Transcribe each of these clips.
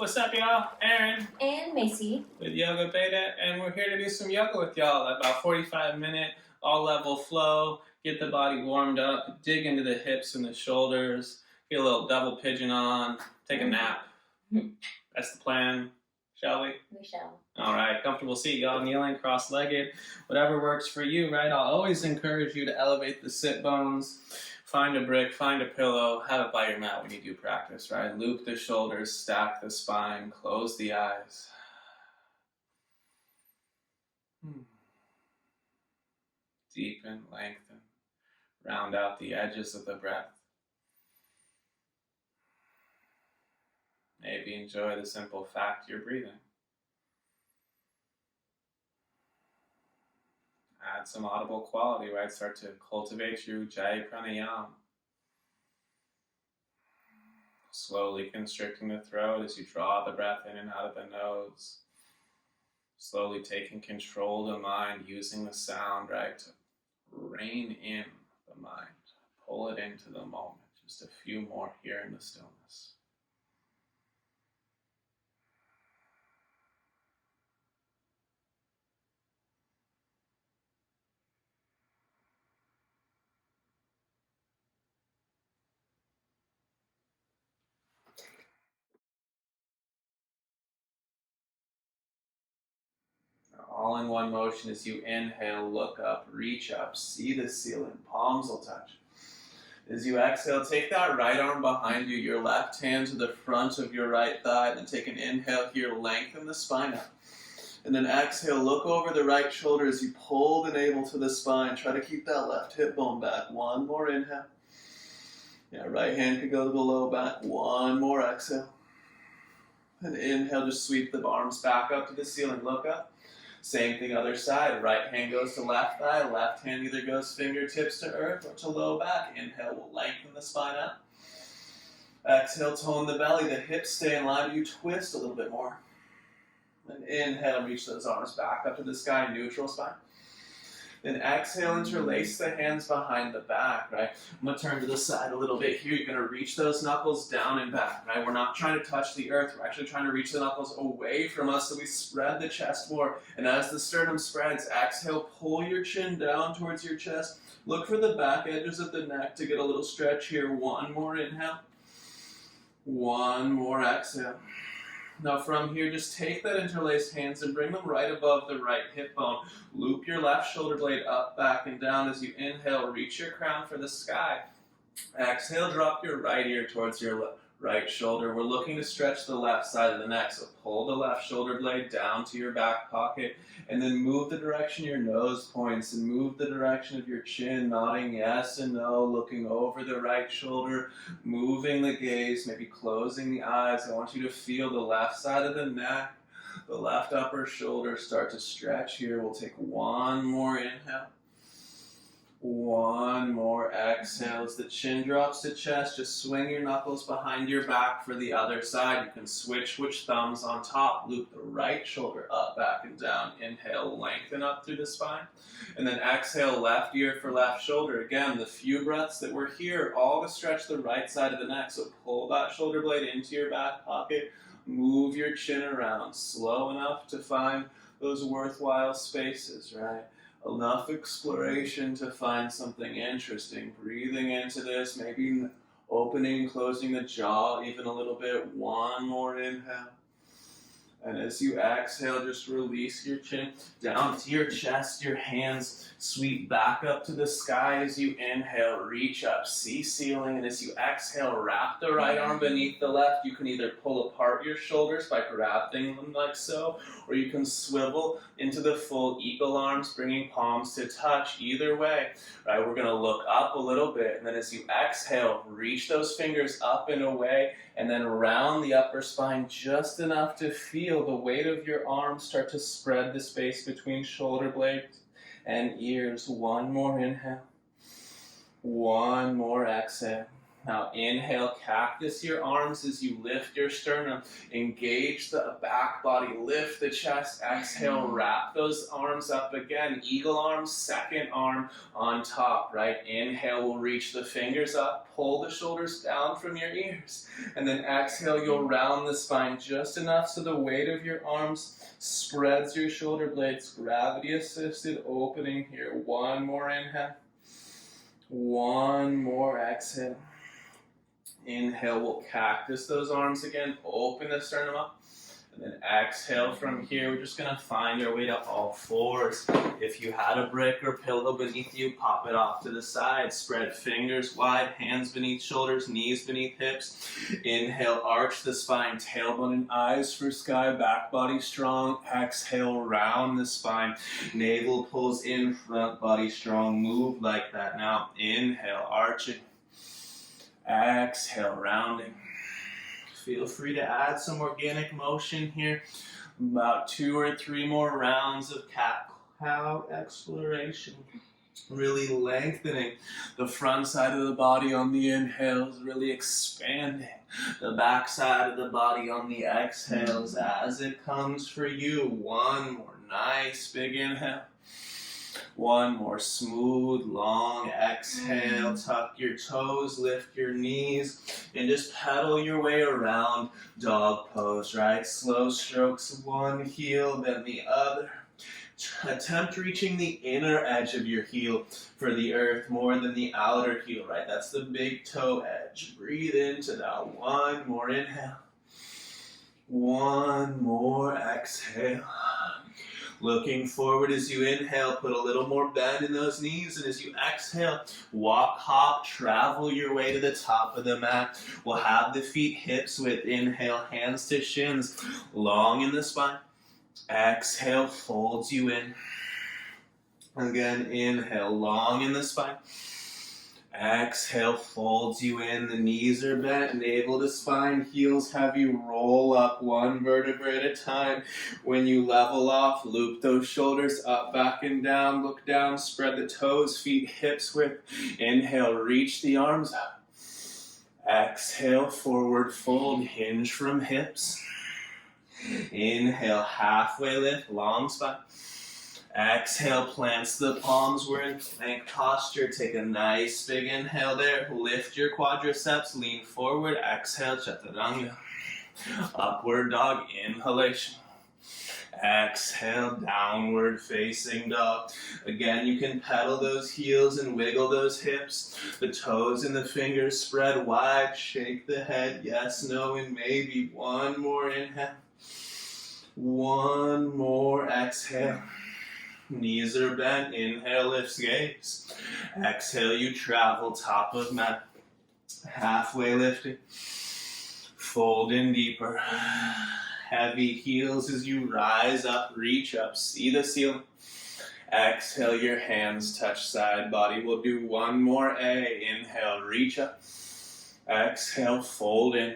What's up, y'all? Aaron and Macy with Yoga Beta, and we're here to do some yoga with y'all. About 45-minute all-level flow. Get the body warmed up. Dig into the hips and the shoulders. Get a little double pigeon on. Take a nap. That's the plan. Shall we? We shall. All right, comfortable seat, y'all. Kneeling, cross-legged, whatever works for you, right? I'll always encourage you to elevate the sit bones. Find a brick, find a pillow, have it by your mat when you do practice, right? Loop the shoulders, stack the spine, close the eyes. Deepen, lengthen, round out the edges of the breath. Maybe enjoy the simple fact you're breathing. Add some audible quality, right? Start to cultivate your Ujjayi pranayama. Slowly constricting the throat as you draw the breath in and out of the nose. Slowly taking control of the mind, using the sound, right, to rein in the mind. Pull it into the moment. Just a few more here in the stillness. All in one motion as you inhale, look up, reach up, see the ceiling, palms will touch. As you exhale, take that right arm behind you, your left hand to the front of your right thigh, then take an inhale here, lengthen the spine up. And then exhale, look over the right shoulder as you pull the navel to the spine. Try to keep that left hip bone back. One more inhale. Yeah, right hand could go to the low back. One more exhale. And inhale, just sweep the arms back up to the ceiling, look up. Same thing other side, right hand goes to left thigh, left hand either goes fingertips to earth or to low back. Inhale will lengthen the spine up. Exhale, tone the belly, the hips stay in line, you twist a little bit more. And inhale, reach those arms back up to the sky, neutral spine. Then exhale, interlace the hands behind the back, right? I'm going to turn to the side a little bit here. You're going to reach those knuckles down and back, right? We're not trying to touch the earth. We're actually trying to reach the knuckles away from us so we spread the chest more. And as the sternum spreads, exhale, pull your chin down towards your chest. Look for the back edges of the neck to get a little stretch here. One more inhale. One more exhale. Now from here, just take that interlaced hands and bring them right above the right hip bone. Loop your left shoulder blade up, back, and down as you inhale. Reach your crown for the sky. Exhale, drop your right ear towards your right shoulder. We're looking to stretch the left side of the neck, so pull the left shoulder blade down to your back pocket, and then move the direction your nose points, and move the direction of your chin, nodding yes and no, looking over the right shoulder, moving the gaze, maybe closing the eyes. I want you to feel the left side of the neck, the left upper shoulder start to stretch here. We'll take one more inhale. One more exhale. As the chin drops to chest, just swing your knuckles behind your back for the other side. You can switch which thumbs on top. Loop the right shoulder up, back, and down. Inhale, lengthen up through the spine. And then exhale, left ear for left shoulder. Again, the few breaths that we're here, all to stretch the right side of the neck. So pull that shoulder blade into your back pocket. Move your chin around, slow enough to find those worthwhile spaces, right? Enough exploration to find something interesting. Breathing into this, maybe opening, closing the jaw even a little bit. One more inhale. And as you exhale, just release your chin down to your chest. Your hands sweep back up to the sky as you inhale. Reach up, see ceiling. And as you exhale, wrap the right arm beneath the left. You can either pull apart your shoulders by grabbing them like so, or you can swivel into the full eagle arms, bringing palms to touch. Either way, right? We're going to look up a little bit. And then as you exhale, reach those fingers up and away. And then round the upper spine just enough to feel the weight of your arms start to spread the space between shoulder blades and ears. One more inhale. One more exhale. Now inhale, cactus your arms as you lift your sternum. Engage the back body, lift the chest. Exhale, wrap those arms up again. Eagle arms, second arm on top, right? Inhale, we'll reach the fingers up, pull the shoulders down from your ears. And then exhale, you'll round the spine just enough so the weight of your arms spreads your shoulder blades. Gravity assisted opening here. One more inhale. One more exhale. Inhale, we'll cactus those arms again, open the sternum up, and then exhale from here. We're just going to find our way to all fours. If you had a brick or pillow beneath you, pop it off to the side. Spread fingers wide, hands beneath shoulders, knees beneath hips. Inhale, arch the spine, tailbone and eyes for sky, back body strong. Exhale, round the spine. Navel pulls in, front body strong. Move like that now. Inhale, arching. Exhale, rounding. Feel free to add some organic motion here. About 2 or 3 more rounds of cat-cow exploration. Really lengthening the front side of the body on the inhales, really expanding the back side of the body on the exhales as it comes for you. One more nice big inhale. One more smooth, long exhale. Tuck your toes, lift your knees, and just pedal your way around dog pose, right? Slow strokes, one heel, then the other. Attempt reaching the inner edge of your heel for the earth more than the outer heel, right? That's the big toe edge. Breathe into that. One more inhale. One more exhale. Looking forward as you inhale, put a little more bend in those knees, and as you exhale, walk, hop, travel your way to the top of the mat. We'll have the feet hips width. Inhale, hands to shins, long in the spine. Exhale, folds you in. Again, inhale, long in the spine. Exhale, folds you in. The knees are bent, navel to spine, heels have you roll up one vertebra at a time. When you level off, loop those shoulders up, back, and down. Look down, spread the toes, feet hips width. Inhale, reach the arms up. Exhale, forward fold, hinge from hips. Inhale, halfway lift, long spine. Exhale, plants the palms. We're in plank posture. Take a nice big inhale there. Lift your quadriceps, lean forward. Exhale, chaturanga. Upward dog, inhalation. Exhale, downward facing dog. Again, you can pedal those heels and wiggle those hips. The toes and the fingers spread wide. Shake the head, yes, no, and maybe. One more inhale. One more exhale. Knees are bent. Inhale, lifts gaze. Exhale, you travel top of mat. Halfway lifting. Fold in deeper. Heavy heels as you rise up, reach up, see the ceiling. Exhale, your hands touch side body. We'll do one more A. Inhale, reach up. Exhale, fold in.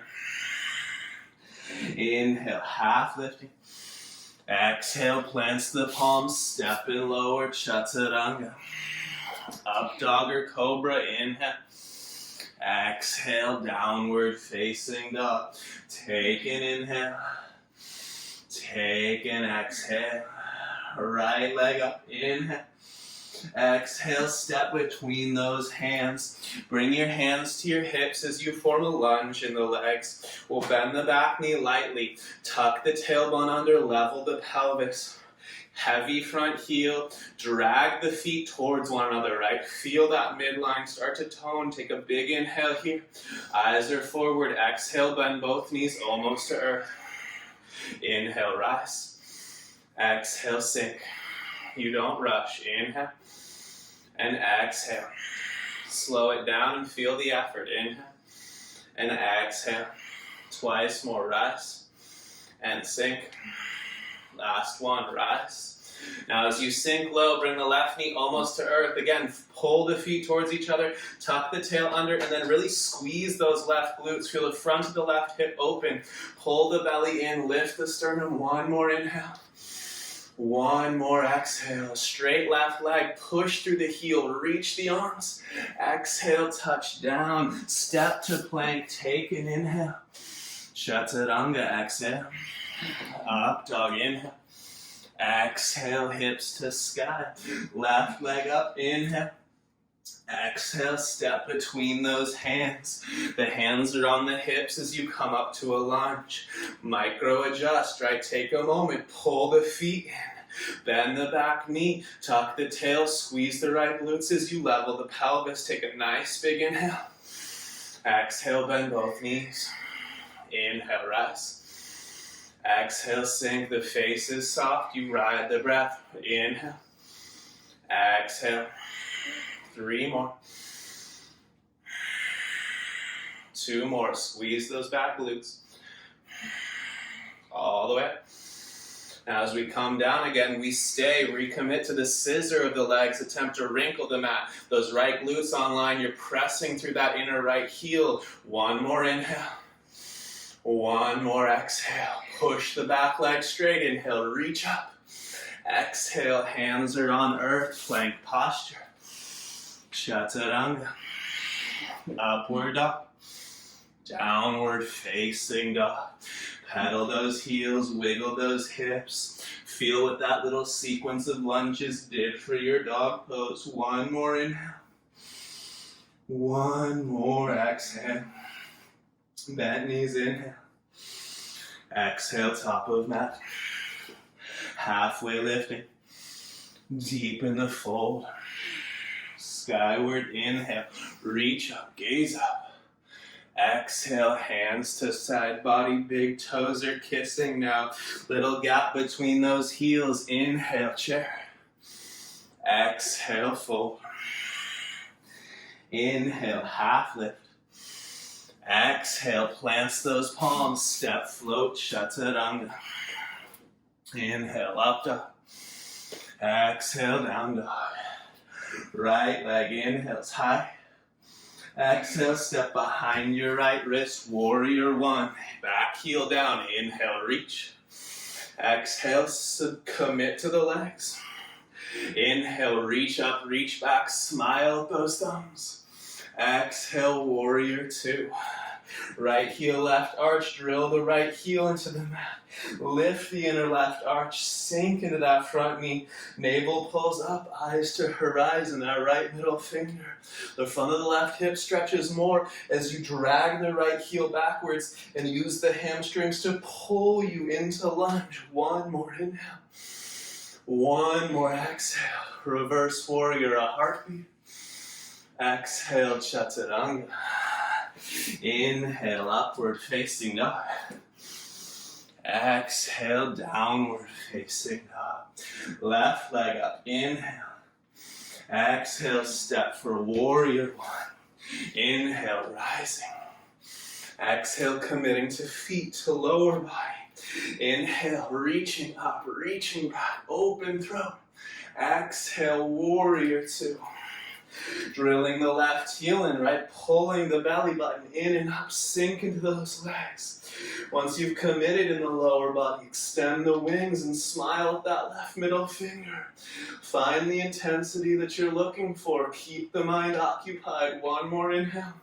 Inhale, half lifting. Exhale, plants the palms, step in lower, chaturanga. Up dog or cobra, inhale. Exhale, downward facing dog. Take an inhale. Take an exhale. Right leg up, inhale. Exhale, step between those hands. Bring your hands to your hips as you form a lunge in the legs. We'll bend the back knee lightly. Tuck the tailbone under, level the pelvis. Heavy front heel. Drag the feet towards one another, right? Feel that midline start to tone. Take a big inhale here. Eyes are forward. Exhale, bend both knees almost to earth. Inhale, rise. Exhale, sink. You don't rush. Inhale. And exhale. Slow it down and feel the effort. Inhale. And exhale. Twice more. Rise. And sink. Last one. Rise. Now as you sink low, bring the left knee almost to earth. Again, pull the feet towards each other. Tuck the tail under and then really squeeze those left glutes. Feel the front of the left hip open. Pull the belly in. Lift the sternum. One more inhale. One more exhale, straight left leg, push through the heel, reach the arms. Exhale, touch down, step to plank, take an inhale. Chaturanga, exhale. Up dog, inhale. Exhale, hips to sky. Left leg up, inhale. Exhale, step between those hands. The hands are on the hips as you come up to a lunge. Micro adjust, right? Take a moment, pull the feet in. Bend the back knee, tuck the tail, squeeze the right glutes as you level the pelvis. Take a nice big inhale. Exhale, bend both knees. Inhale, rise. Exhale, sink. The face is soft. You ride the breath. Inhale. Exhale. 3 more. 2 more. Squeeze those back glutes. All the way. Now as we come down again, we stay, recommit to the scissor of the legs, attempt to wrinkle the mat. Those right glutes online, you're pressing through that inner right heel. 1 more inhale. 1 more exhale. Push the back leg straight. Inhale, reach up. Exhale, hands are on earth, plank posture. Chaturanga. Upward dog. Downward facing dog. Pedal those heels, wiggle those hips. Feel what that little sequence of lunges did for your dog pose. 1 more inhale. 1 more exhale. Bent knees, inhale. Exhale, top of mat. Halfway lifting. Deep in the fold. Skyward, inhale. Reach up, gaze up. Exhale, hands to side body, big toes are kissing now. Little gap between those heels. Inhale, chair. Exhale, fold. Inhale, half lift. Exhale, plants those palms, step, float, chaturanga. Inhale, up dog. Exhale, down dog. Right leg inhales high. Exhale, step behind your right wrist, warrior 1. Back heel down, inhale, reach. Exhale, commit to the legs. Inhale, reach up, reach back, smile at those thumbs. Exhale, warrior 2. Right heel, left arch, drill the right heel into the mat. Lift the inner left arch, sink into that front knee. Navel pulls up, eyes to horizon, that right middle finger. The front of the left hip stretches more as you drag the right heel backwards and use the hamstrings to pull you into lunge. 1 more inhale. 1 more exhale. Reverse warrior, a heartbeat. Exhale, chaturanga. Inhale, upward facing dog. Exhale, downward facing dog. Left leg up, inhale. Exhale, step for warrior 1. Inhale, rising. Exhale, committing to feet, to lower body. Inhale, reaching up, reaching back, open throat. Exhale, warrior 2. Drilling the left heel in, right? Pulling the belly button in and up. Sink into those legs. Once you've committed in the lower body, extend the wings and smile at that left middle finger. Find the intensity that you're looking for. Keep the mind occupied. 1 more inhale.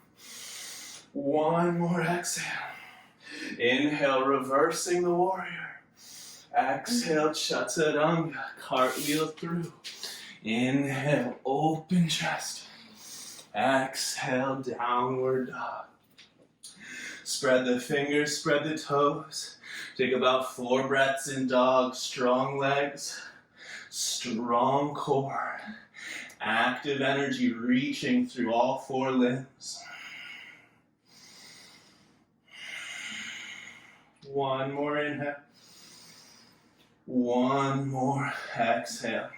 1 more exhale. Inhale, reversing the warrior. Exhale, chaturanga. Cartwheel through. Inhale, open chest. Exhale, downward dog. Spread the fingers, spread the toes. Take about 4 breaths in dog. Strong legs, strong core. Active energy reaching through all 4 limbs. 1 more inhale. 1 more exhale.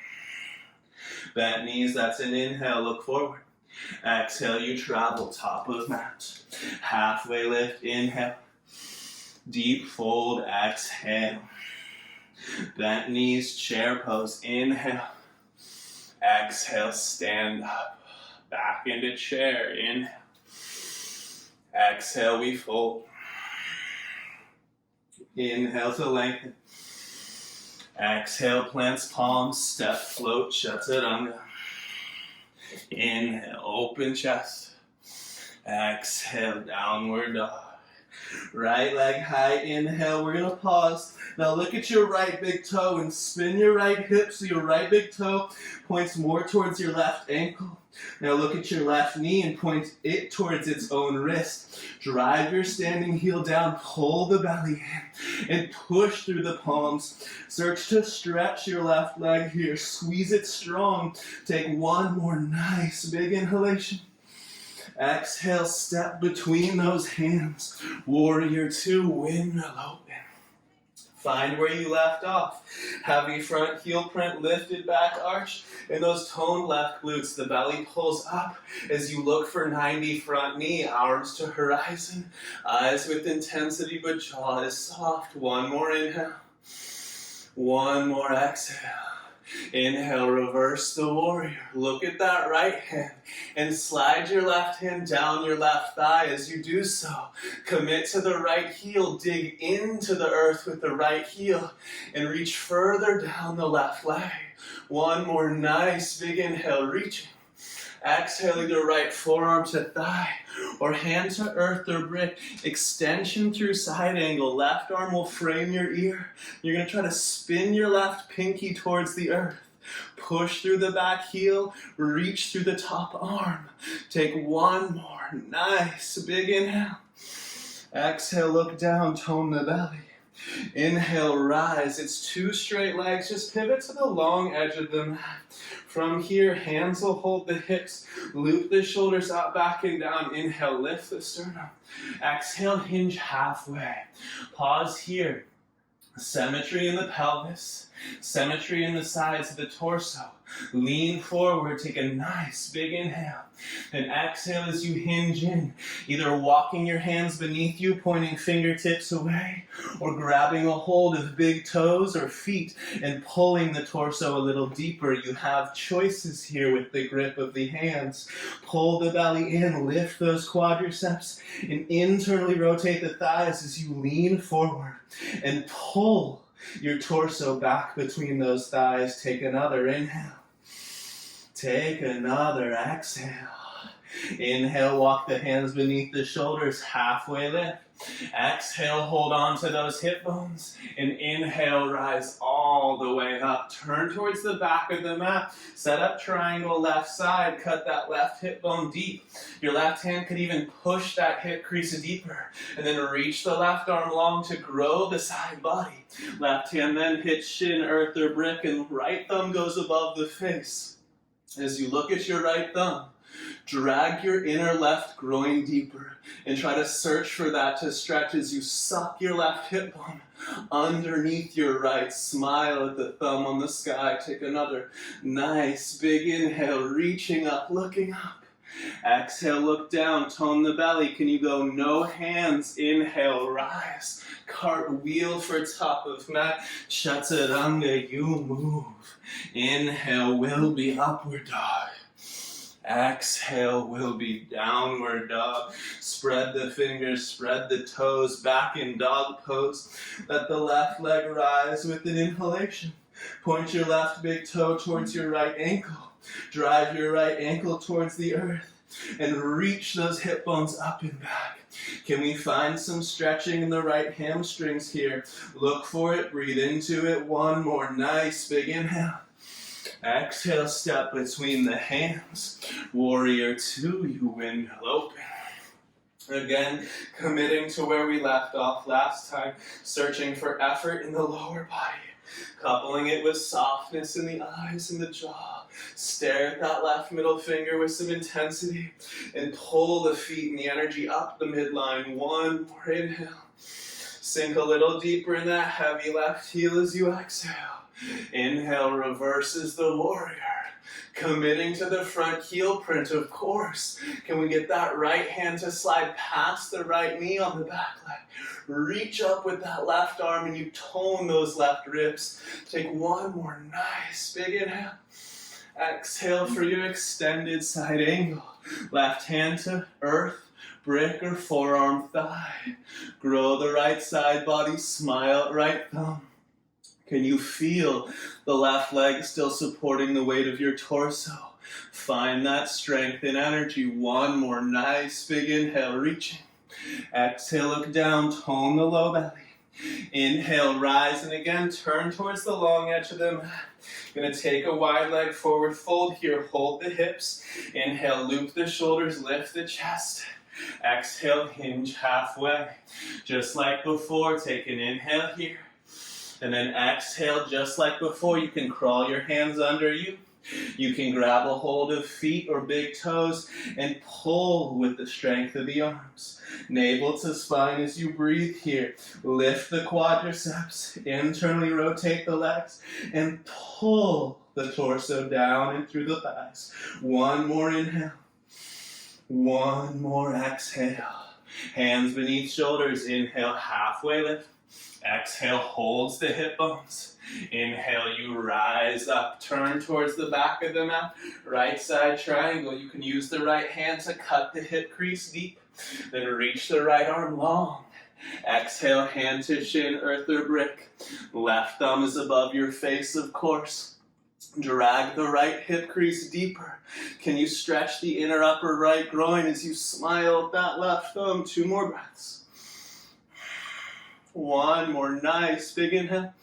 Bent knees, that's an inhale, look forward. Exhale, you travel, top of mat. Halfway lift, inhale. Deep fold, exhale. Bent knees, chair pose, inhale. Exhale, stand up. Back into chair, inhale. Exhale, we fold. Inhale to lengthen. Exhale, plants palms, step, float, chaturanga. Inhale, open chest. Exhale, downward dog. Right leg high, inhale, we're gonna pause. Now look at your right big toe and spin your right hip so your right big toe points more towards your left ankle. Now look at your left knee and point it towards its own wrist. Drive your standing heel down, pull the belly in, and push through the palms. Search to stretch your left leg here, squeeze it strong. Take one more nice big inhalation. Exhale, step between those hands. Warrior two, windmill open. Find where you left off. Heavy front heel print, lifted back arch. In those toned left glutes, the belly pulls up as you look for 90 front knee, arms to horizon. Eyes with intensity, but jaw is soft. One more inhale. One more exhale. Inhale, reverse the warrior. Look at that right hand and slide your left hand down your left thigh. As you do so, commit to the right heel. Dig into the earth with the right heel and reach further down the left leg. One more nice big inhale, reaching. Exhale, either right forearm to thigh or hand to earth or brick. Extension through side angle. Left arm will frame your ear. You're going to try to spin your left pinky towards the earth. Push through the back heel. Reach through the top arm. Take one more nice big inhale. Exhale, look down, tone the belly. Inhale, rise. It's two straight legs. Just pivot to the long edge of the mat. From here, hands will hold the hips. Loop the shoulders up, back and down. Inhale, lift the sternum. Exhale, hinge halfway. Pause here. Symmetry in the pelvis. Symmetry in the sides of the torso. Lean forward, take a nice big inhale. Then exhale as you hinge in, either walking your hands beneath you, pointing fingertips away, or grabbing a hold of big toes or feet and pulling the torso a little deeper. You have choices here with the grip of the hands. Pull the belly in, lift those quadriceps, and internally rotate the thighs as you lean forward and pull your torso back between those thighs. Take another inhale. Take another exhale. Inhale, walk the hands beneath the shoulders, halfway lift. Exhale, hold on to those hip bones. And inhale, rise all the way up. Turn towards the back of the mat. Set up triangle left side. Cut that left hip bone deep. Your left hand could even push that hip crease deeper. And then reach the left arm long to grow the side body. Left hand then hits shin, earth, or brick, and right thumb goes above the face. As you look at your right thumb, drag your inner left groin deeper and try to search for that to stretch as you suck your left hip bone underneath your right. Smile at the thumb on the sky. Take another nice big inhale, reaching up, looking up. Exhale, look down, tone the belly. Can you go no hands? Inhale, rise. Cartwheel for top of mat. Chaturanga, you move. Inhale will be upward dog. Exhale will be downward dog. Spread the fingers, spread the toes, back in dog pose. Let the left leg rise with an inhalation. Point your left big toe towards your right ankle. Drive your right ankle towards the earth and reach those hip bones up and back. Can we find some stretching in the right hamstrings here? Look for it, breathe into it. One more nice big inhale. Exhale, step between the hands. Warrior two, you windmill open. Again, committing to where we left off last time, searching for effort in the lower body. Coupling it with softness in the eyes and the jaw. Stare at that left middle finger with some intensity and pull the feet and the energy up the midline. One more inhale. Sink a little deeper in that heavy left heel as you exhale. Inhale, reverses the warrior. Committing to the front heel print, of course. Can we get that right hand to slide past the right knee on the back leg? Reach up with that left arm and you tone those left ribs. Take one more nice big inhale. Exhale for your extended side angle. Left hand to earth, brick, or forearm thigh. Grow the right side body, smile at right thumb. Can you feel the left leg still supporting the weight of your torso? Find that strength and energy. One more nice big inhale, reaching. Exhale, look down, tone the low belly. Inhale, rise, and again, turn towards the long edge of the mat. Going to take a wide leg forward fold here. Hold the hips. Inhale, loop the shoulders, lift the chest. Exhale, hinge halfway. Just like before, take an inhale here. And then exhale, just like before. You can crawl your hands under you. You can grab a hold of feet or big toes and pull with the strength of the arms. Navel to spine as you breathe here. Lift the quadriceps, internally rotate the legs, and pull the torso down and through the thighs. One more inhale. One more exhale. Hands beneath shoulders. Inhale, halfway lift. Exhale, holds the hip bones. Inhale, you rise up, turn towards the back of the mat. Right side triangle. You can use the right hand to cut the hip crease deep. Then reach the right arm long. Exhale, hand to shin, earth or brick. Left thumb is above your face, of course. Drag the right hip crease deeper. Can you stretch the inner upper right groin as you smile at that left thumb? 2 more breaths. One more nice big inhale.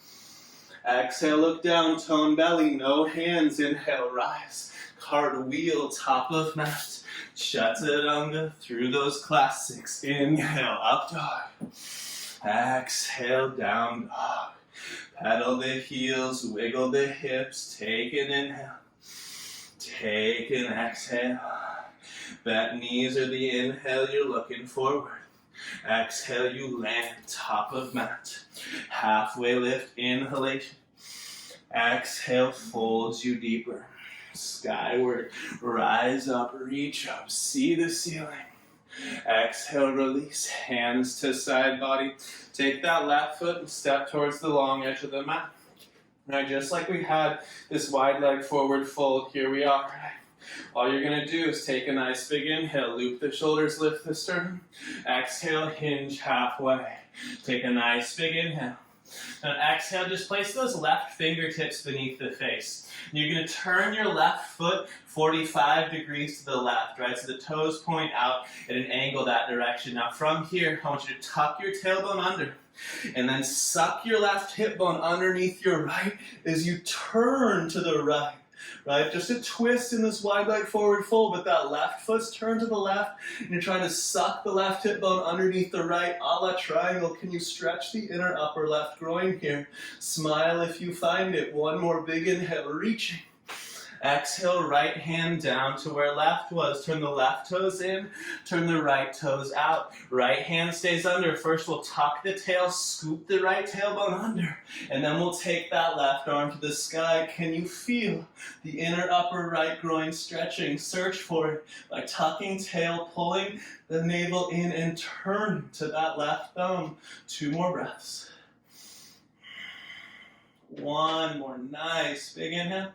Exhale, look down, tone belly, no hands. Inhale, rise. Cartwheel, top of mat. Chaturanga through those classics. Inhale, up dog. Exhale, down dog. Pedal the heels, wiggle the hips. Take an inhale. Take an exhale. Bent knees are the inhale, you're looking forward. Exhale, you land, top of mat. Halfway lift, inhalation. Exhale, folds you deeper. Skyward, rise up, reach up, see the ceiling. Exhale, release, hands to side body. Take that left foot and step towards the long edge of the mat. Now, just like we had this wide leg forward fold, here we are. All you're going to do is take a nice big inhale, loop the shoulders, lift the sternum. Exhale, hinge halfway. Take a nice big inhale. Now exhale, just place those left fingertips beneath the face. You're going to turn your left foot 45 degrees to the left, right? So the toes point out at an angle that direction. Now from here, I want you to tuck your tailbone under. And then suck your left hip bone underneath your right as you turn to the right. Right? Just a twist in this wide leg forward fold, but that left foot's turned to the left, and you're trying to suck the left hip bone underneath the right, a la triangle. Can you stretch the inner upper left groin here? Smile if you find it. One more big inhale, reaching. Exhale, right hand down to where left was. Turn the left toes in, turn the right toes out. Right hand stays under. First we'll tuck the tail, scoop the right tailbone under, and then we'll take that left arm to the sky. Can you feel the inner upper right groin stretching? Search for it by tucking tail, pulling the navel in, and turn to that left thumb. 2 more breaths. One more nice big inhale.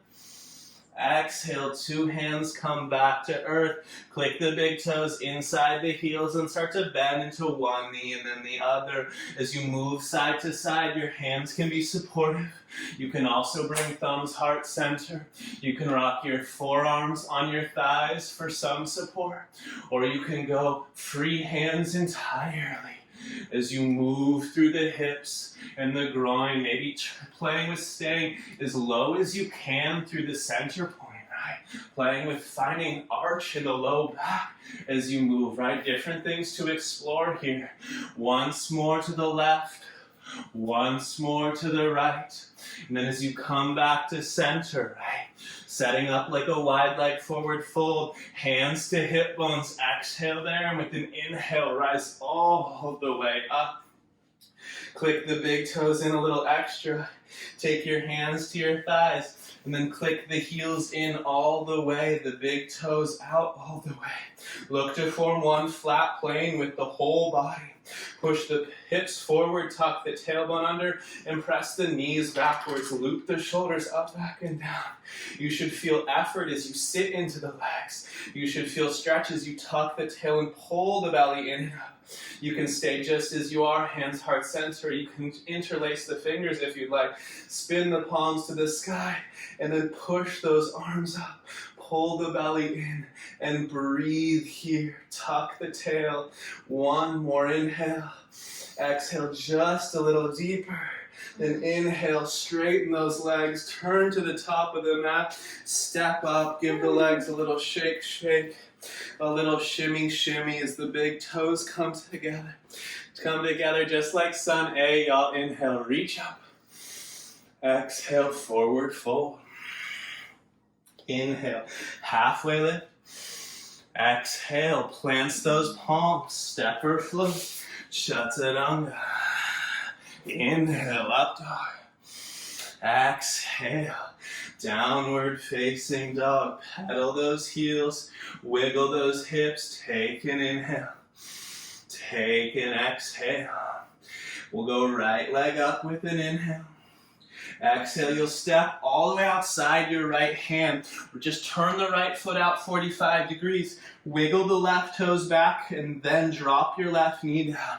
Exhale, 2 hands come back to earth. Click the big toes inside the heels and start to bend into one knee and then the other. As you move side to side, your hands can be supportive. You can also bring thumbs heart center. You can rock your forearms on your thighs for some support. Or you can go free hands entirely. As you move through the hips and the groin, maybe playing with staying as low as you can through the center point, right? Playing with finding arch in the low back as you move, right? Different things to explore here. Once more to the left, once more to the right. And then as you come back to center, right? Setting up like a wide leg forward fold, hands to hip bones, exhale there, and with an inhale, rise all the way up. Click the big toes in a little extra. Take your hands to your thighs, and then click the heels in all the way, the big toes out all the way. Look to form one flat plane with the whole body. Push the hips forward, tuck the tailbone under, and press the knees backwards. Loop the shoulders up, back, and down. You should feel effort as you sit into the legs. You should feel stretch as you tuck the tail and pull the belly in and up. You can stay just as you are, hands heart center. center. You can interlace the fingers if you'd like. Spin the palms to the sky and then push those arms up. Pull the belly in and breathe here. Tuck the tail. One more inhale. Exhale just a little deeper. Then inhale, straighten those legs. Turn to the top of the mat. Step up. Give the legs a little shake, shake. A little shimmy, shimmy as the big toes come together. Come together just like sun A. Y'all inhale, reach up. Exhale, forward fold. Inhale, halfway lift. Exhale, plants those palms, step or float. Chaturanga. Inhale, up dog. Exhale, downward facing dog. Pedal those heels, wiggle those hips. Take an inhale, take an exhale. We'll go right leg up with an inhale. Exhale, you'll step all the way outside your right hand. Just turn the right foot out 45 degrees. Wiggle the left toes back and then drop your left knee down.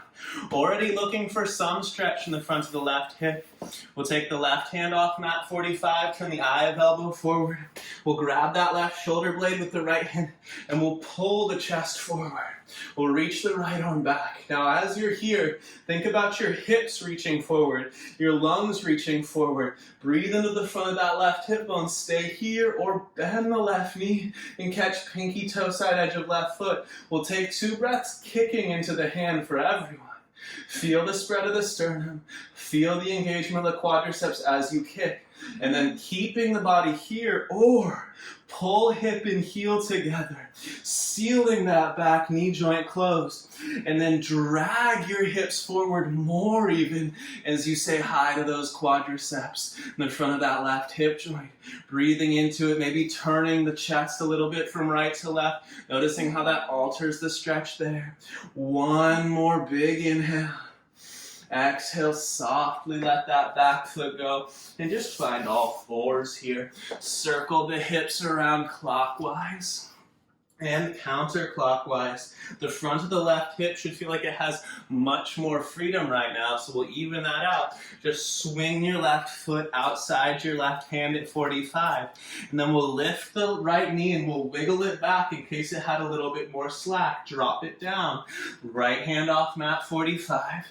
Already looking for some stretch in the front of the left hip. We'll take the left hand off mat 45, turn the eye of elbow forward. We'll grab that left shoulder blade with the right hand and we'll pull the chest forward. We'll reach the right arm back. Now as you're here, think about your hips reaching forward, your lungs reaching forward. Breathe into the front of that left hip bone. Stay here or bend the left knee and catch pinky toe side edge of left foot. We'll take 2 breaths kicking into the hand for everyone. Feel the spread of the sternum. Feel the engagement of the quadriceps as you kick. And then keeping the body here or pull hip and heel together. Sealing that back knee joint closed. And then drag your hips forward more even as you say hi to those quadriceps in the front of that left hip joint. Breathing into it, maybe turning the chest a little bit from right to left. Noticing how that alters the stretch there. One more big inhale. Exhale, softly let that back foot go. And just find all fours here. Circle the hips around clockwise and counterclockwise. The front of the left hip should feel like it has much more freedom right now, so we'll even that out. Just swing your left foot outside your left hand at 45. And then we'll lift the right knee and we'll wiggle it back in case it had a little bit more slack. Drop it down. Right hand off mat 45.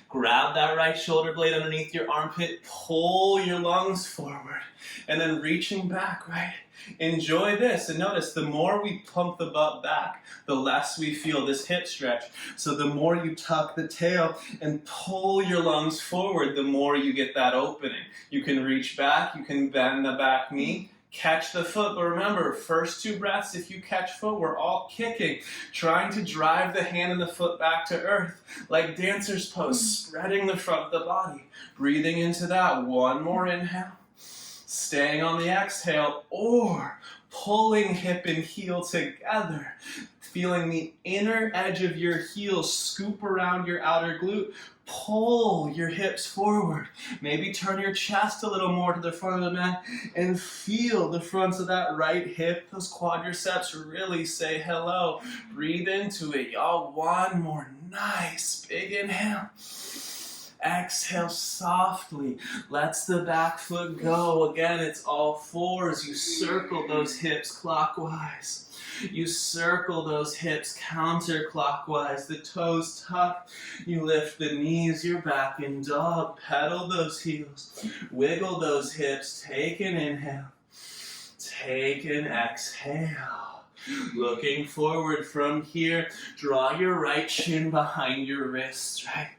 Grab that right shoulder blade underneath your armpit. Pull your lungs forward. And then reaching back, right? Enjoy this, and notice the more we pump the butt back, the less we feel this hip stretch. So the more you tuck the tail and pull your lungs forward, the more you get that opening. You can reach back, you can bend the back knee, catch the foot, but remember, first 2 breaths, if you catch foot, we're all kicking, trying to drive the hand and the foot back to earth, like dancer's pose, spreading the front of the body. Breathing into that, one more inhale. Staying on the exhale or pulling hip and heel together. Feeling the inner edge of your heel scoop around your outer glute. Pull your hips forward. Maybe turn your chest a little more to the front of the mat and feel the fronts of that right hip. Those quadriceps really say hello. Breathe into it, y'all. One more nice big inhale. Exhale softly. Lets the back foot go. Again, it's all fours. You circle those hips clockwise. You circle those hips counterclockwise. The toes tuck. You lift the knees. You're back in dog. Pedal those heels. Wiggle those hips. Take an inhale. Take an exhale. Looking forward from here. Draw your right shin behind your wrists, right?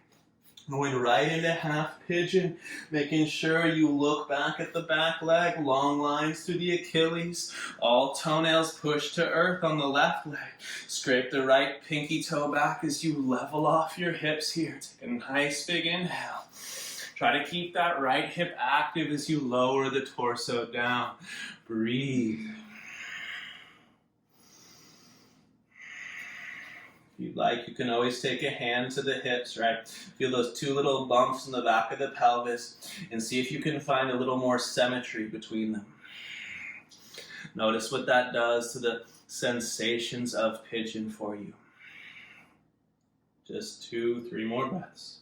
Going right into half pigeon, making sure you look back at the back leg, long lines through the Achilles, all toenails push to earth on the left leg. Scrape the right pinky toe back as you level off your hips here. Take a nice big inhale. Try to keep that right hip active as you lower the torso down. Breathe. If you'd like, you can always take a hand to the hips, right? Feel those 2 little bumps in the back of the pelvis and see if you can find a little more symmetry between them. Notice what that does to the sensations of pigeon for you. Just 2, 3 more breaths.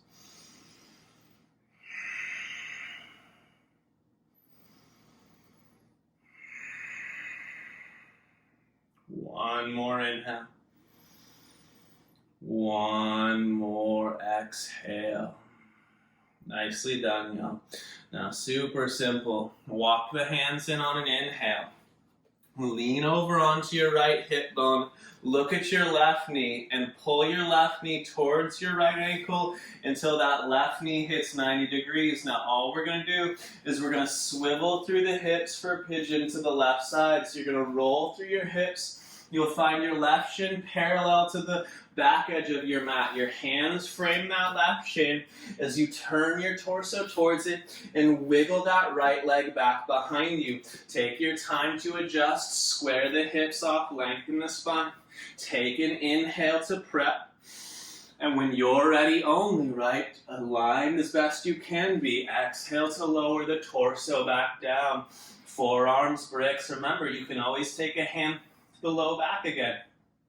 One more inhale. One more exhale. Nicely done, y'all. Now, super simple. Walk the hands in on an inhale. Lean over onto your right hip bone. Look at your left knee and pull your left knee towards your right ankle until that left knee hits 90 degrees. Now, all we're going to do is we're going to swivel through the hips for pigeon to the left side. So you're going to roll through your hips. You'll find your left shin parallel to the back edge of your mat. Your hands frame that left shin as you turn your torso towards it and wiggle that right leg back behind you. Take your time to adjust. Square the hips off, lengthen the spine. Take an inhale to prep. And when you're ready only, right, align as best you can be. Exhale to lower the torso back down. Forearms, bricks. Remember, you can always take a hand to the low back again.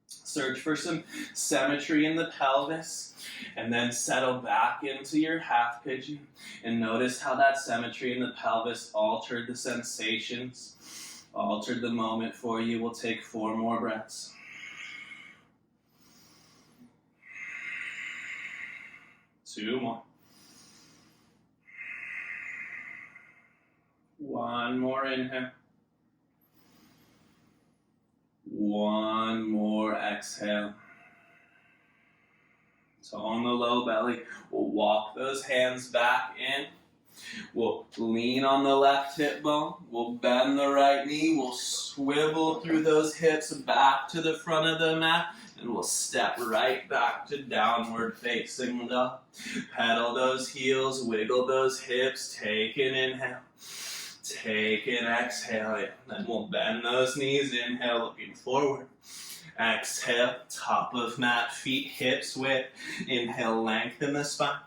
Search for some symmetry in the pelvis, and then settle back into your half pigeon. And notice how that symmetry in the pelvis altered the sensations, altered the moment for you. We'll take 4 more breaths. Two more. One more inhale. One more exhale. So on the low belly, we'll walk those hands back in. We'll lean on the left hip bone. We'll bend the right knee. We'll swivel through those hips back to the front of the mat. And we'll step right back to downward facing dog. Pedal those heels, wiggle those hips, take an inhale. Take an exhale, then we'll bend those knees, inhale, looking forward. Exhale, top of mat, feet, hips width. Inhale, lengthen the spine.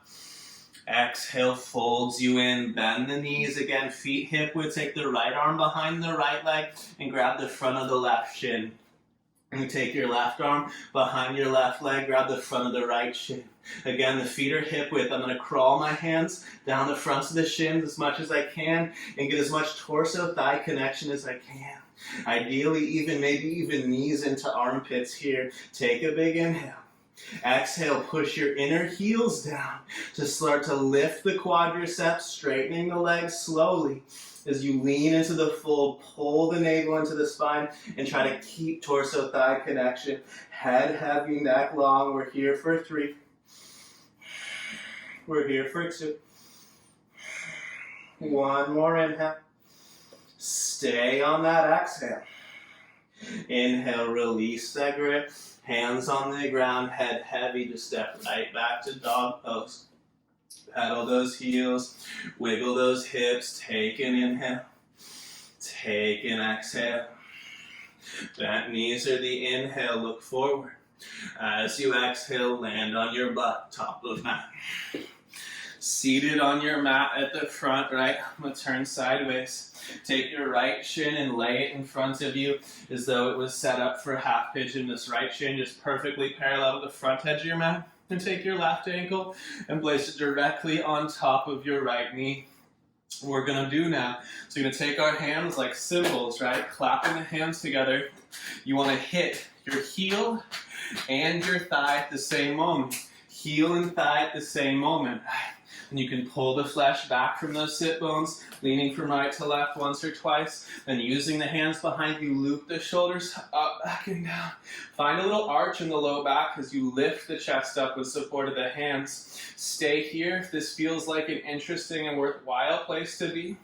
Exhale, folds you in, bend the knees again, feet hip width. Take the right arm behind the right leg and grab the front of the left shin. And take your left arm behind your left leg, grab the front of the right shin. Again, the feet are hip width. I'm going to crawl my hands down the fronts of the shins as much as I can and get as much torso-thigh connection as I can. Ideally, maybe even knees into armpits here. Take a big inhale. Exhale, push your inner heels down to start to lift the quadriceps, straightening the legs slowly. As you lean into the fold, pull the navel into the spine and try to keep torso-thigh connection. Head heavy, neck long. We're here for 3. We're here for 2. One more inhale. Stay on that exhale. Inhale, release that grip. Hands on the ground, head heavy. Just step right back to dog pose. Pedal those heels, wiggle those hips, take an inhale, take an exhale. Bent knees are the inhale, look forward. As you exhale, land on your butt, top of mat. Seated on your mat at the front, right? I'm going to turn sideways. Take your right shin and lay it in front of you as though it was set up for half pigeon. This right shin just perfectly parallel to the front edge of your mat. And take your left ankle and place it directly on top of your right knee. What we're going to do now, so you're going to take our hands like cymbals, right? Clapping the hands together. You want to hit your heel and your thigh at the same moment. Heel and thigh at the same moment. And you can pull the flesh back from those sit bones, leaning from right to left once or twice. Then using the hands behind you, loop the shoulders up, back, and down. Find a little arch in the low back as you lift the chest up with support of the hands. Stay here if this feels like an interesting and worthwhile place to be.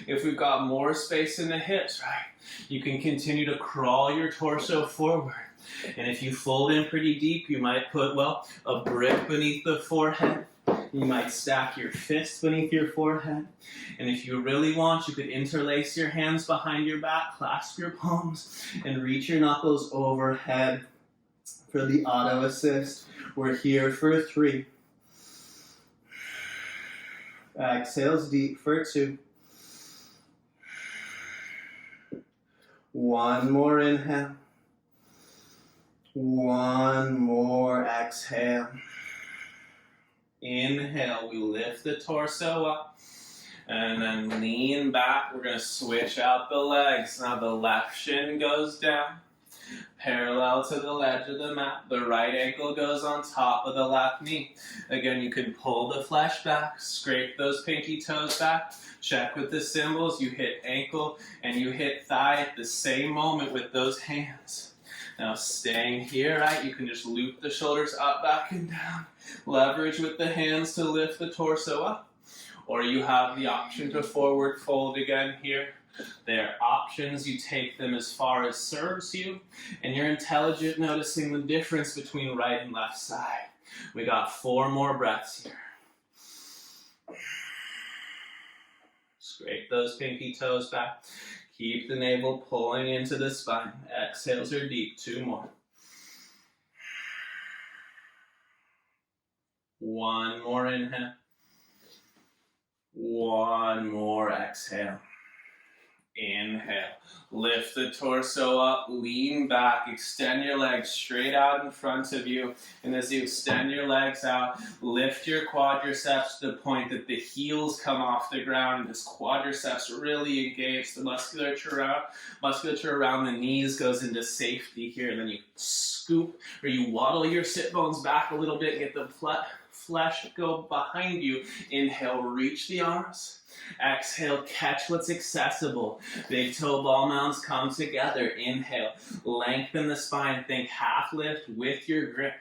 If we've got more space in the hips, right, you can continue to crawl your torso forward. And if you fold in pretty deep, you might put, a brick beneath the forehead. You might stack your fists beneath your forehead. And if you really want, you could interlace your hands behind your back, clasp your palms, and reach your knuckles overhead for the auto assist. We're here for 3. Exhales deep for 2. One more inhale. One more exhale. Inhale, we lift the torso up and then lean back. We're going to switch out the legs. Now the left shin goes down. Parallel to the ledge of the mat, the right ankle goes on top of the left knee. Again, you can pull the flesh back, scrape those pinky toes back, check with the symbols, you hit ankle and you hit thigh at the same moment with those hands. Now staying here, right, you can just loop the shoulders up, back, and down. Leverage with the hands to lift the torso up. Or you have the option to forward fold again here. They're options, you take them as far as serves you, and you're intelligent noticing the difference between right and left side. We got 4 more breaths here. Scrape those pinky toes back. Keep the navel pulling into the spine. Exhales are deep. 2 more. 1 more inhale. 1 more exhale. Inhale. Lift the torso up, lean back, extend your legs straight out in front of you. And as you extend your legs out, lift your quadriceps to the point that the heels come off the ground. This quadriceps really engage the musculature around the knees goes into safety here. And then you scoop or you waddle your sit bones back a little bit, get the flesh go behind you. Inhale, reach the arms. Exhale, catch what's accessible. Big toe ball mounds come together. Inhale, lengthen the spine. Think half lift with your grip.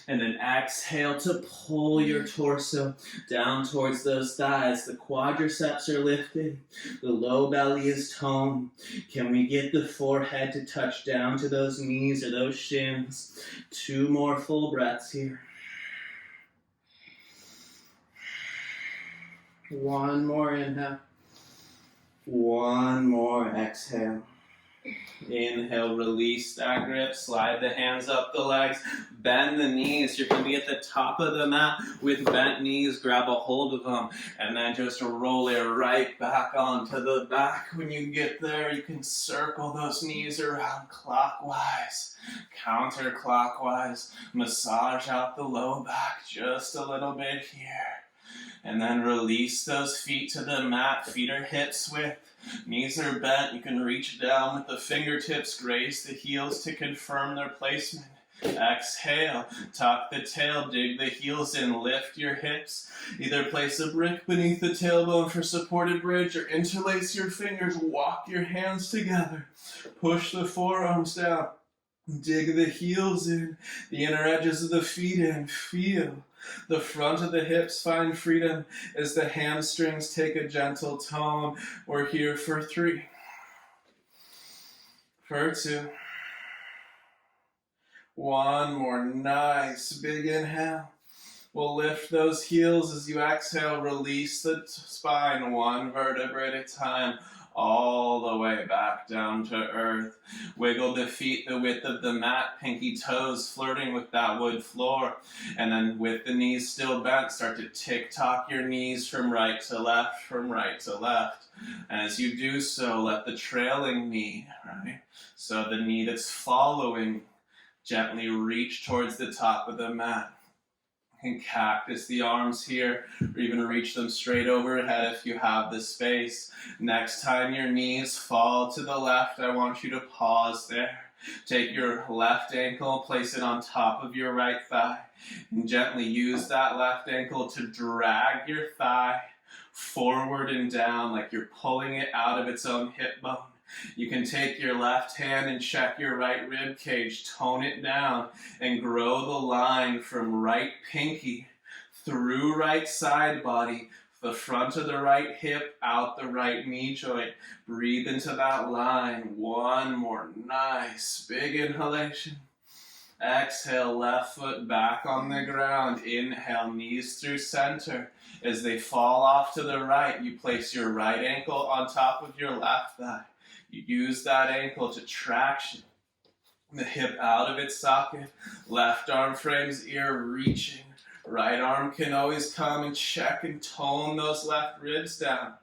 And then exhale to pull your torso down towards those thighs. The quadriceps are lifted. The low belly is toned. Can we get the forehead to touch down to those knees or those shins? 2 more full breaths here. 1 more inhale. 1 more exhale. Inhale, release that grip. Slide the hands up the legs. Bend the knees. You're going to be at the top of the mat with bent knees. Grab a hold of them. And then just roll it right back onto the back. When you get there, you can circle those knees around clockwise, counterclockwise. Massage out the low back just a little bit here. And then release those feet to the mat. Feet are hips width. Knees are bent. You can reach down with the fingertips. Graze the heels to confirm their placement. Exhale. Tuck the tail. Dig the heels in. Lift your hips. Either place a brick beneath the tailbone for supported bridge or interlace your fingers. Walk your hands together. Push the forearms down. Dig the heels in. The inner edges of the feet in. Feel the front of the hips find freedom as the hamstrings take a gentle tone. We're here for 3, for 2. 1 more nice big inhale. We'll lift those heels as you exhale. Release the spine 1 vertebra at a time. All the way back down to earth. Wiggle the feet the width of the mat, pinky toes flirting with that wood floor. And then with the knees still bent, start to tick-tock your knees from right to left, from right to left. And as you do so, let the trailing knee, right? So the knee that's following, gently reach towards the top of the mat. You can cactus the arms here, or even reach them straight overhead if you have the space. Next time your knees fall to the left, I want you to pause there. Take your left ankle, place it on top of your right thigh, and gently use that left ankle to drag your thigh forward and down like you're pulling it out of its own hip bone. You can take your left hand and check your right rib cage, tone it down, and grow the line from right pinky through right side body, the front of the right hip, out the right knee joint. Breathe into that line. 1 more nice big inhalation. Exhale, left foot back on the ground. Inhale, knees through center. As they fall off to the right, you place your right ankle on top of your left thigh. You use that ankle to traction the hip out of its socket. Left arm frames ear reaching. Right arm can always come and check and tone those left ribs down.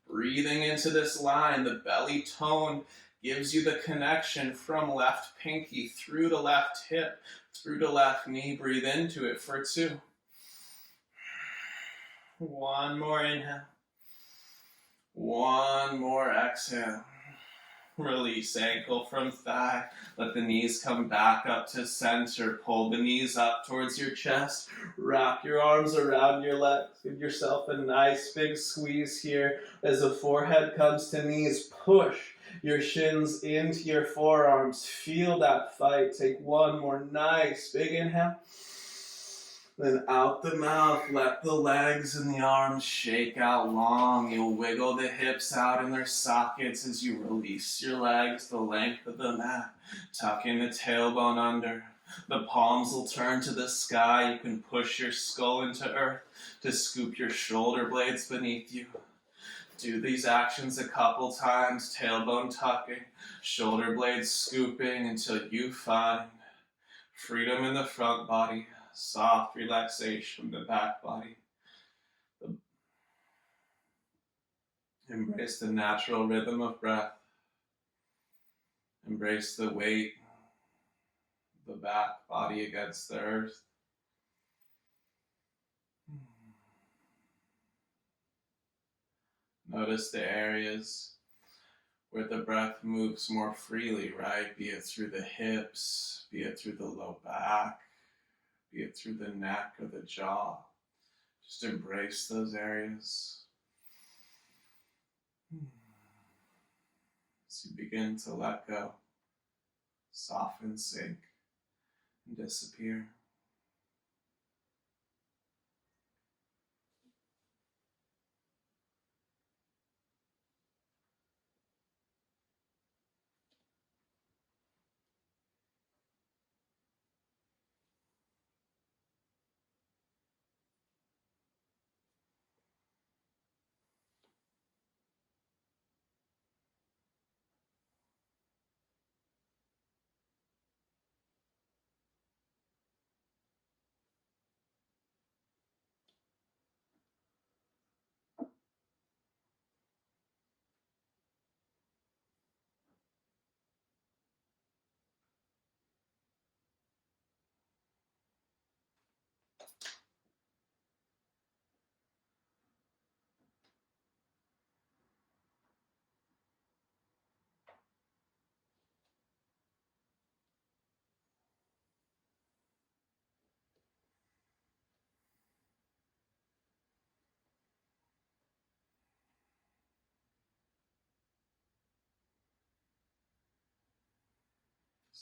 Breathing into this line, the belly tone gives you the connection from left pinky through the left hip, through the left knee. Breathe into it for 2. 1 more inhale. 1 more exhale. Release ankle from thigh. Let the knees come back up to center. Pull the knees up towards your chest. Wrap your arms around your legs. Give yourself a nice big squeeze here. As the forehead comes to knees, push your shins into your forearms. Feel that fight. Take one more nice big inhale. Then out the mouth, let the legs and the arms shake out long. You'll wiggle the hips out in their sockets as you release your legs the length of the mat. Tucking the tailbone under. The palms will turn to the sky. You can push your skull into earth to scoop your shoulder blades beneath you. Do these actions a couple times, tailbone tucking, shoulder blades scooping until you find freedom in the front body. Soft relaxation in the back body. Embrace the natural rhythm of breath. Embrace the weight of the back body against the earth. Notice the areas where the breath moves more freely, right? Be it through the hips, be it through the low back, be it through the neck or the jaw. Just embrace those areas. As you begin to let go, soften, sink, and disappear.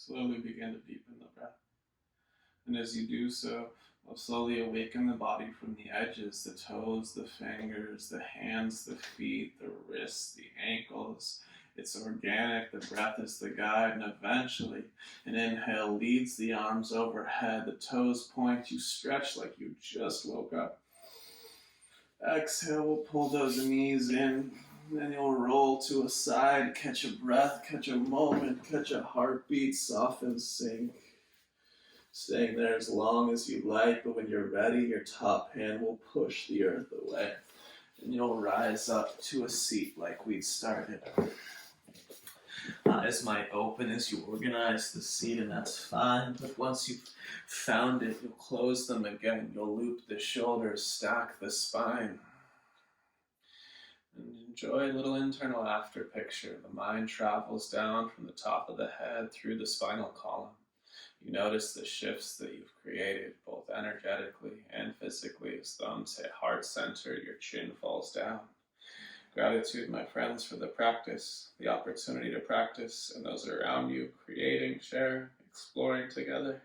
Slowly begin to deepen the breath. And as you do so, you'll slowly awaken the body from the edges, the toes, the fingers, the hands, the feet, the wrists, the ankles. It's organic, the breath is the guide, and eventually an inhale leads the arms overhead, the toes point, you stretch like you just woke up. Exhale, we'll pull those knees in, then you'll roll to a side, catch a breath, catch a moment, catch a heartbeat, soften, sink. Staying there as long as you like, but when you're ready, your top hand will push the earth away. And you'll rise up to a seat like we'd started. Eyes might open as you organize the seat, and that's fine. But once you've found it, you'll close them again. You'll loop the shoulders, stack the spine. And enjoy a little internal after picture. The mind travels down from the top of the head through the spinal column. You notice the shifts that you've created, both energetically and physically. As thumbs hit heart center, your chin falls down. Gratitude, my friends, for the practice, the opportunity to practice, and those around you, creating, sharing, exploring together.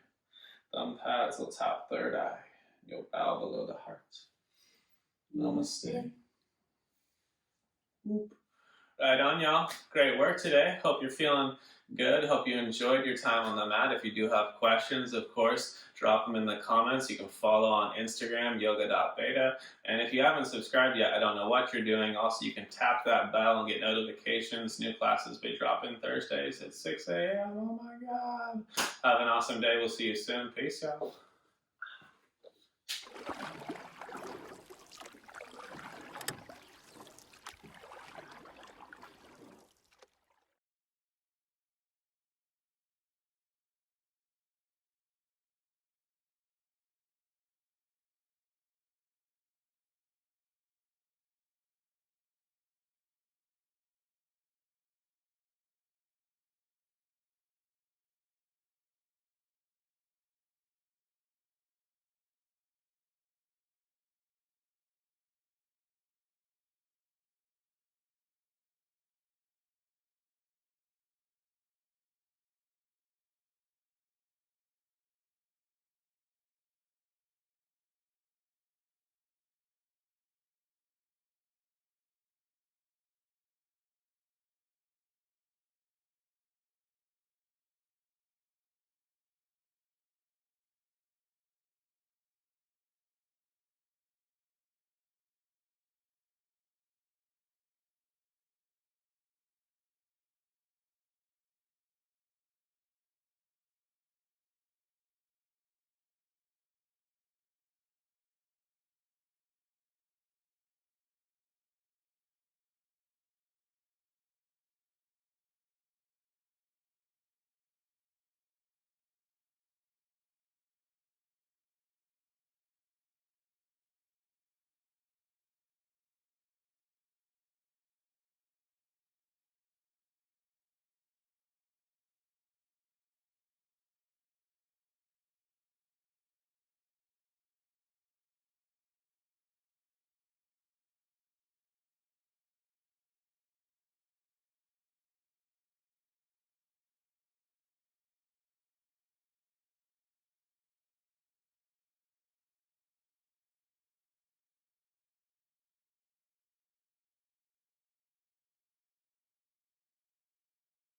Thumb pads will tap third eye. You'll bow below the heart. Namaste. Right on, y'all. Great work today. Hope you're feeling good. Hope you enjoyed your time on the mat. If you do have questions, of course, drop them in the comments. You can follow on Instagram, yoga.beta. And if you haven't subscribed yet, I don't know what you're doing. Also, you can tap that bell and get notifications. New classes be dropping Thursdays at 6 a.m. Oh my God. Have an awesome day. We'll see you soon. Peace, y'all.